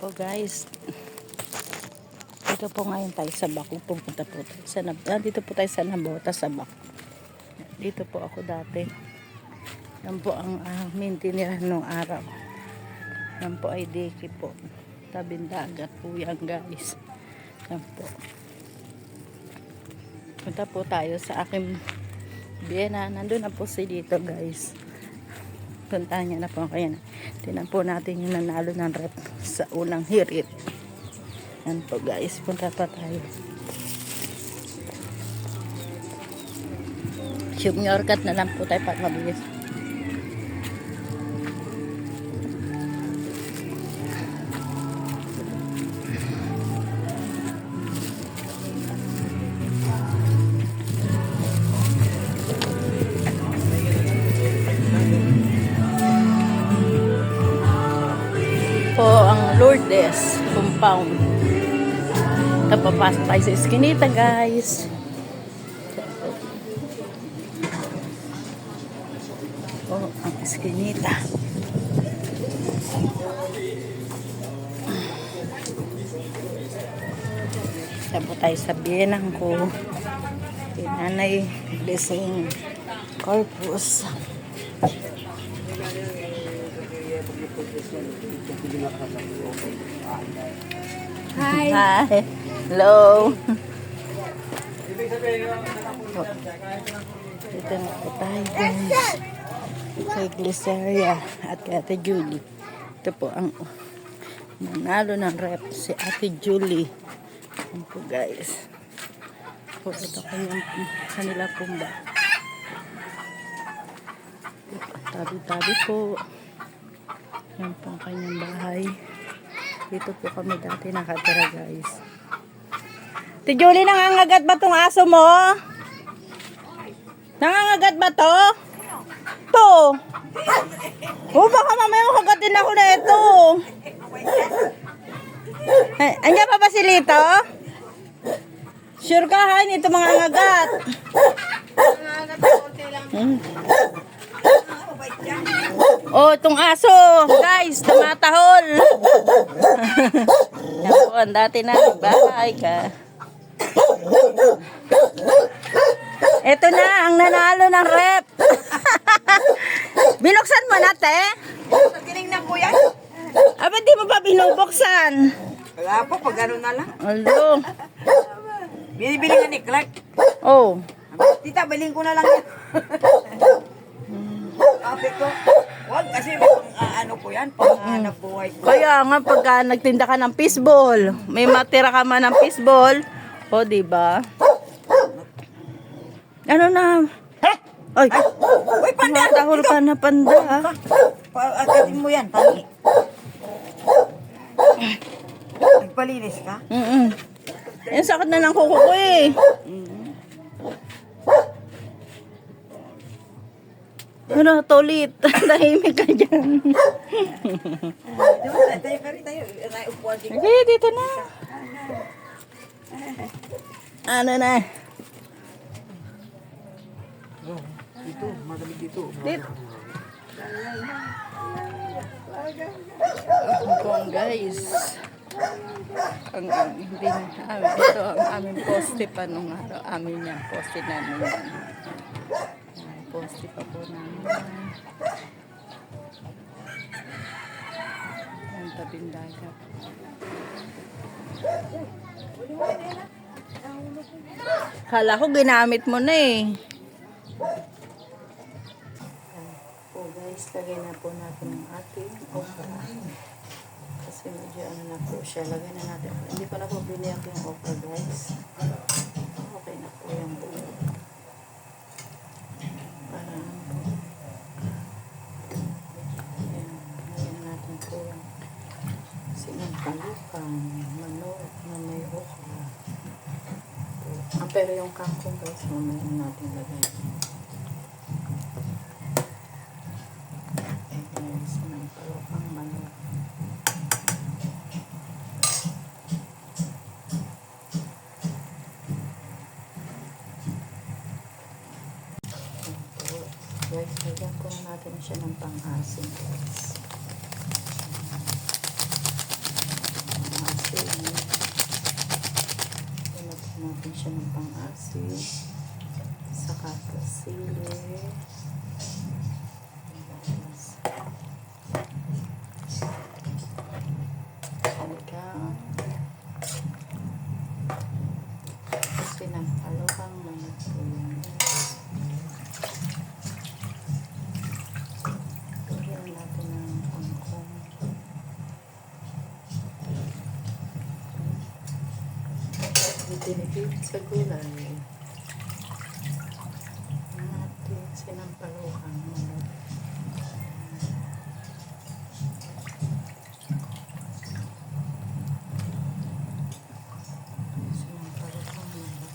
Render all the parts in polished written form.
po guys, dito po ngayon tayo sa Bako. Pupunta po tayo sa dito po tayo sa Nabota sa Bako. Dito po ako dati. Yan po ang aming tinirahan nung araw. Yan po ay diki po. Tabing dagat po yan guys. Yan po. Punta po tayo sa aking biyena. Nandun na po si dito guys. Puntahan niya na po kaya na. Tinan po natin yung nanalo ng rep sa unang hirit. Yan po guys, punta pa tayo. Shortcut na lang po tayo para mabilis. Po ang Lourdes compound. Tapapasok tayo sa Eskinita guys. Oh, ang Eskinita. Sabo tayo sa biyenang ko. Nanay Blessing Corpus. Hi. Hi. Hello. Dito na po tayo guys. Kay Glyceria at kay Ate Julie. Ito po ang nanalo ng rep si Ate Julie. Yan po guys. Po, ito kayong kanila pumba. Tabi-tabi po. Yan po ang kanyang bahay. Dito po kami dati nakatira guys. Ate Julie, nangangagat ba tong aso mo? Nangangagat ba to? To. Oh, baka mamaya makagatin ako na ito. Ay, andyan pa ba si Lito? Sure ka ha, ito mga ngagat. Oh, itong aso, guys, tumatahol. Yan po, ang dati na bahay ka. Ito na, ang nanalo ng rep. Binuksan mo na, te? Tinignan ko yan. Aba, di mo pa binubuksan? Wala po, pag ano na lang. Alo. Binibili nga ni Clark. Oh. Tita, bilhin ko na lang yan. Sabi ko, wag kasi ano po yan, pang hanap buhay ko. Kaya nga, pagka nagtinda ka ng fishball, may matira ka man ng fishball, o, diba? Ano na? Ay! Uy, panda! Matahol ka na, panda. Agatin mo yan, tangi. Nagpalinis ka? Yan, sakit na ng kuko ko eh. Ano, tolit. Tahimik ka dyan. Tayo, upuan din. Okay, dito na. Ano na? Dito, magaling dito. Dito. Ang guys. Ang hindi amin. Ito ang aming poste pa nung araw. Amin yan. Poste namin yan. Poste pa po namin. Ang tabing dagat. Kala ko ginamit mo na eh. Po guys, lagay na po natin ang ating okra. Kasi medyo ano na po siya. Lagay na natin. Hindi ko na po biniyak yung okra guys. Okay na po yung buo. Parang ayan, lagyan natin po yung sinampalukan, manok na may okra. Pero yung kangkong guys, mamaya natin lagay. Sinampalukang manok. Guys, lagyan po natin siya ng pang-asin guys. siya ng pang-asin. Saka po sili. Sinigang. Sinampalukang manok po yan. Lagyan natin ng kangkong. Itinipid sa gulay. Natin sinampalukang manok. Sinampalukang manok.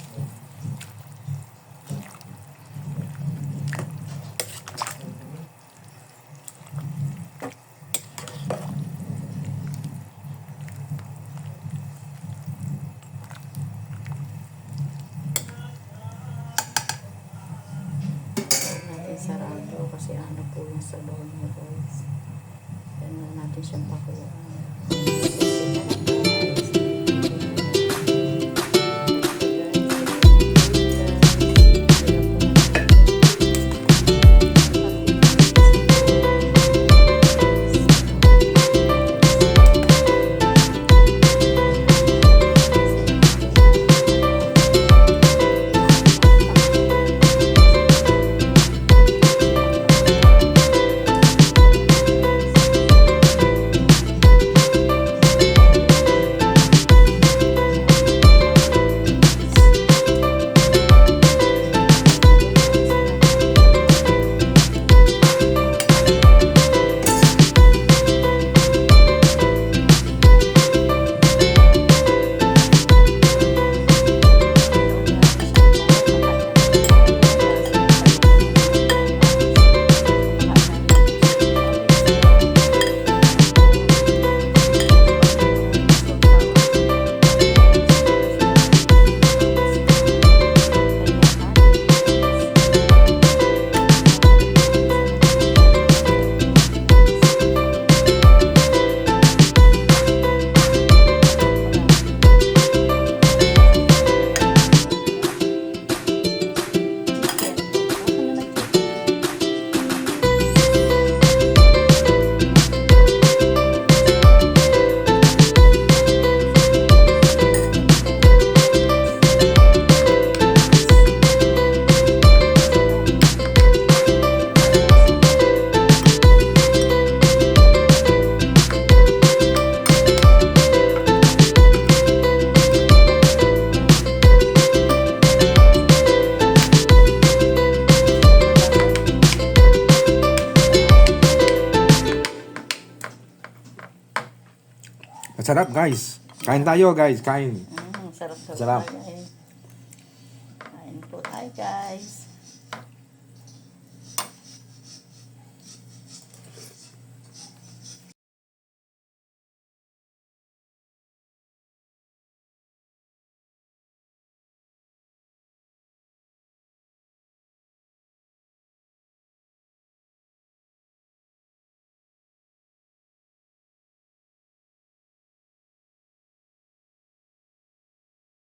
Natin sarado kasi ano po yung sabaw niya guys. Yan na natin siyang pakuluan. Masarap guys. Kain tayo guys, kain. Sarap. Sarap. Kain po tayo guys.